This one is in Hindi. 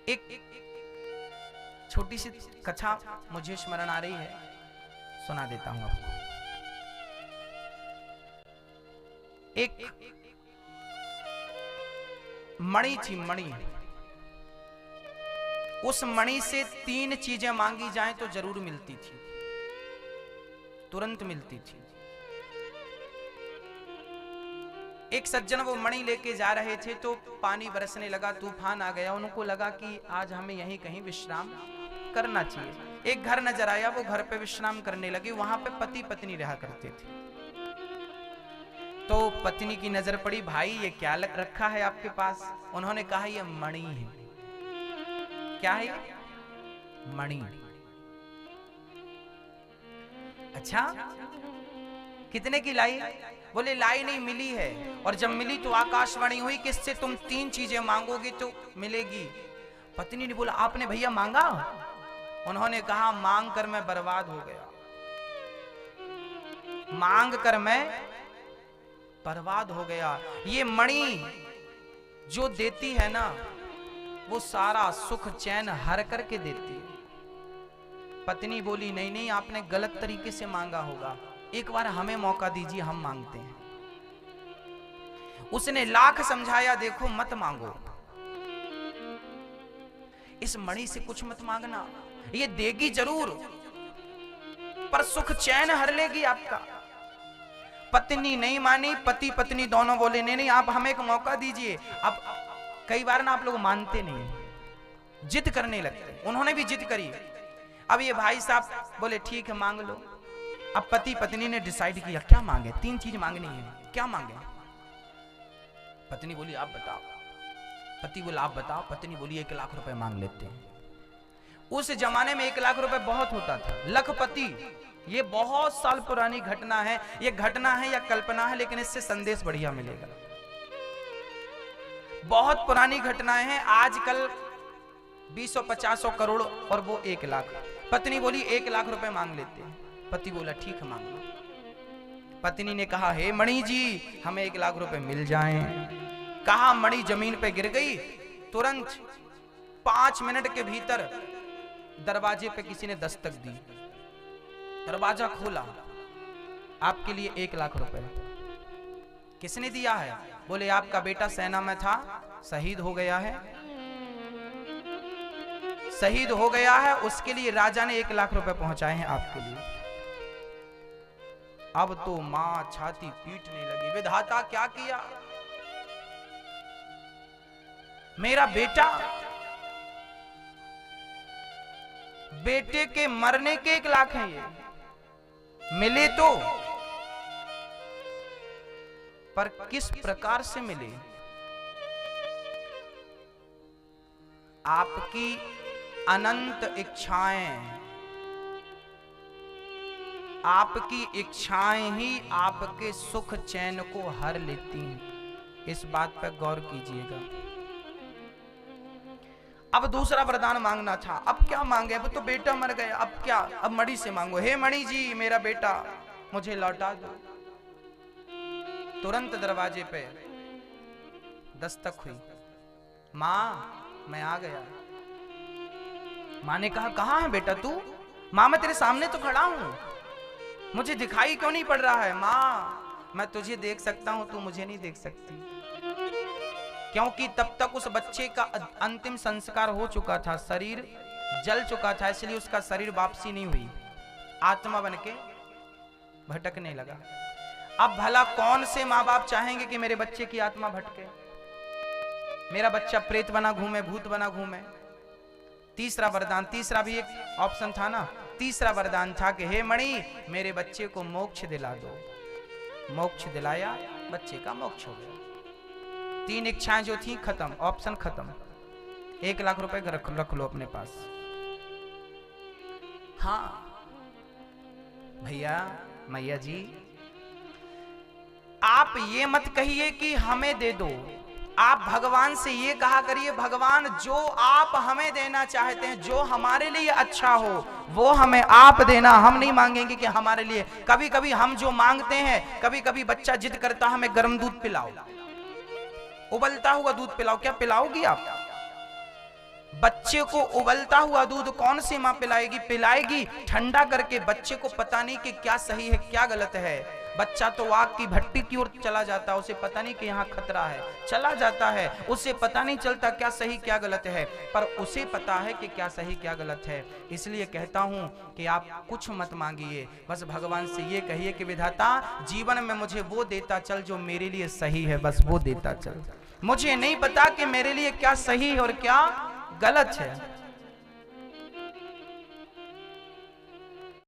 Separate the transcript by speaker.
Speaker 1: एक छोटी सी कथा मुझे स्मरण आ रही है, सुना देता हूं आपको। एक मणि थी, मणि। उस मणि से 3 चीजें मांगी जाएं तो जरूर मिलती थी, तुरंत मिलती थी। एक सज्जन वो मणि लेके जा रहे थे तो पानी बरसने लगा, तूफान आ गया। उनको लगा कि आज हमें यहीं कहीं विश्राम करना चाहिए। एक घर नजर आया, वो घर पे विश्राम करने लगे। वहां पे पति पत्नी रहा करते थे। तो पत्नी की नजर पड़ी, भाई ये क्या रखा है आपके पास? उन्होंने कहा ये मणि है। क्या है? मणि। अच्छा, कितने की लाई? बोले लाई नहीं, मिली है। और जब मिली तो आकाशवाणी हुई कि इससे तुम 3 चीजें मांगोगे तो मिलेगी। पत्नी ने बोला आपने भैया मांगा? उन्होंने कहा मांग कर मैं बर्बाद हो गया, मांग कर मैं बर्बाद हो गया। ये मणि जो देती है ना, वो सारा सुख चैन हर करके देती है। पत्नी बोली नहीं नहीं, आपने गलत तरीके से मांगा होगा, एक बार हमें मौका दीजिए, हम मांगते हैं। उसने लाख समझाया, देखो मत मांगो, इस मणि से कुछ मत मांगना, ये देगी जरूर पर सुख चैन हर लेगी आपका। पत्नी नहीं मानी, पति पत्नी दोनों बोले नहीं नहीं, आप हमें एक मौका दीजिए। अब कई बार ना आप लोग मानते नहीं, जिद करने लगते। उन्होंने भी जिद करी। अब ये भाई साहब बोले ठीक है मांग लो। अब पति पत्नी ने डिसाइड किया क्या मांगे। 3 चीज मांगनी है, क्या मांगे? पत्नी बोली आप बताओ। पति बोला आप बताओ। पत्नी बोली 1 लाख रुपए मांग लेते हैं। उस जमाने में 1 लाख रुपए बहुत होता था। लखपति, ये बहुत साल पुरानी घटना है। ये घटना है या कल्पना है, लेकिन इससे संदेश बढ़िया मिलेगा। बहुत पुरानी घटनाएं हैं। आजकल 20-50 करोड़ और वो 1 लाख। पत्नी बोली 1 लाख रुपए मांग लेते हैं। पति बोला ठीक है मांग लो। पत्नी ने कहा हे मणि जी, हमें 1 लाख रुपए मिल जाएं। कहा मणि जमीन पे गिर गई। तुरंत 5 मिनट के भीतर दरवाजे पे किसी ने दस्तक दी। दरवाजा खोला, आपके लिए 1 लाख रुपए। किसने दिया है? बोले आपका बेटा सेना में था, शहीद हो गया है, शहीद हो गया है, उसके लिए राजा ने 1 लाख रुपए पहुंचाए हैं आपके लिए। अब तो मां छाती पीटने लगी, विधाता क्या किया? मेरा बेटा, बेटे के मरने के 1 लाख हैं, ये मिले तो, पर किस प्रकार से मिले? आपकी अनंत इच्छाएं, आपकी इच्छाएं ही आपके सुख चैन को हर लेती हैं। इस बात पर गौर कीजिएगा। अब दूसरा वरदान मांगना था। अब क्या मांगे? अब तो बेटा मर गया, अब क्या? अब मणि से मांगो, हे मणि जी मेरा बेटा मुझे लौटा दो। तुरंत दरवाजे पे दस्तक हुई। मां मैं आ गया। मां ने कहा कहां है बेटा तू? मां मैं तेरे सामने तो खड़ा हूं, मुझे दिखाई क्यों नहीं पड़ रहा है? मां मैं तुझे देख सकता हूं, तू मुझे नहीं देख सकती, क्योंकि तब तक उस बच्चे का अंतिम संस्कार हो चुका था, शरीर जल चुका था, इसलिए उसका शरीर वापसी नहीं हुई, आत्मा बनके भटकने लगा। अब भला कौन से माँ बाप चाहेंगे कि मेरे बच्चे की आत्मा भटके, मेरा बच्चा प्रेत बना घूमे, भूत बना घूमे? तीसरा वरदान, तीसरा भी एक ऑप्शन था ना, तीसरा वरदान था कि हे मणि मेरे बच्चे को मोक्ष दिला दो। मोक्ष दिलाया, बच्चे का मोक्ष हो गया। 3 इच्छाएं जो थी खत्म, ऑप्शन खत्म। 1 लाख रुपए रख लो अपने पास। हाँ भैया मैया जी, आप ये मत कहिए कि हमें दे दो, आप भगवान से ये कहा करिए भगवान जो आप हमें देना चाहते हैं, जो हमारे लिए अच्छा हो वो हमें आप देना, हम नहीं मांगेंगे कि हमारे लिए। कभी कभी हम जो मांगते हैं, कभी कभी बच्चा जिद करता हमें गर्म दूध पिलाओ, उबलता हुआ दूध पिलाओ, क्या पिलाओगी आप? बच्चे को उबलता हुआ दूध कौन सी माँ पिलाएगी? पिलाएगी ठंडा करके। बच्चे को पता नहीं कि क्या सही है क्या गलत है। बच्चा तो आग की भट्टी की ओर चला जाता है, उसे पता नहीं कि यहाँ खतरा है, चला जाता है, उसे पता नहीं चलता क्या सही क्या गलत है, पर उसे पता है कि क्या सही क्या गलत है। इसलिए कहता हूँ कि आप कुछ मत मांगिए, बस भगवान से ये कहिए कि विधाता जीवन में मुझे वो देता चल जो मेरे लिए सही है, बस वो देता चल। मुझे नहीं पता कि मेरे लिए क्या सही है और क्या गलत है।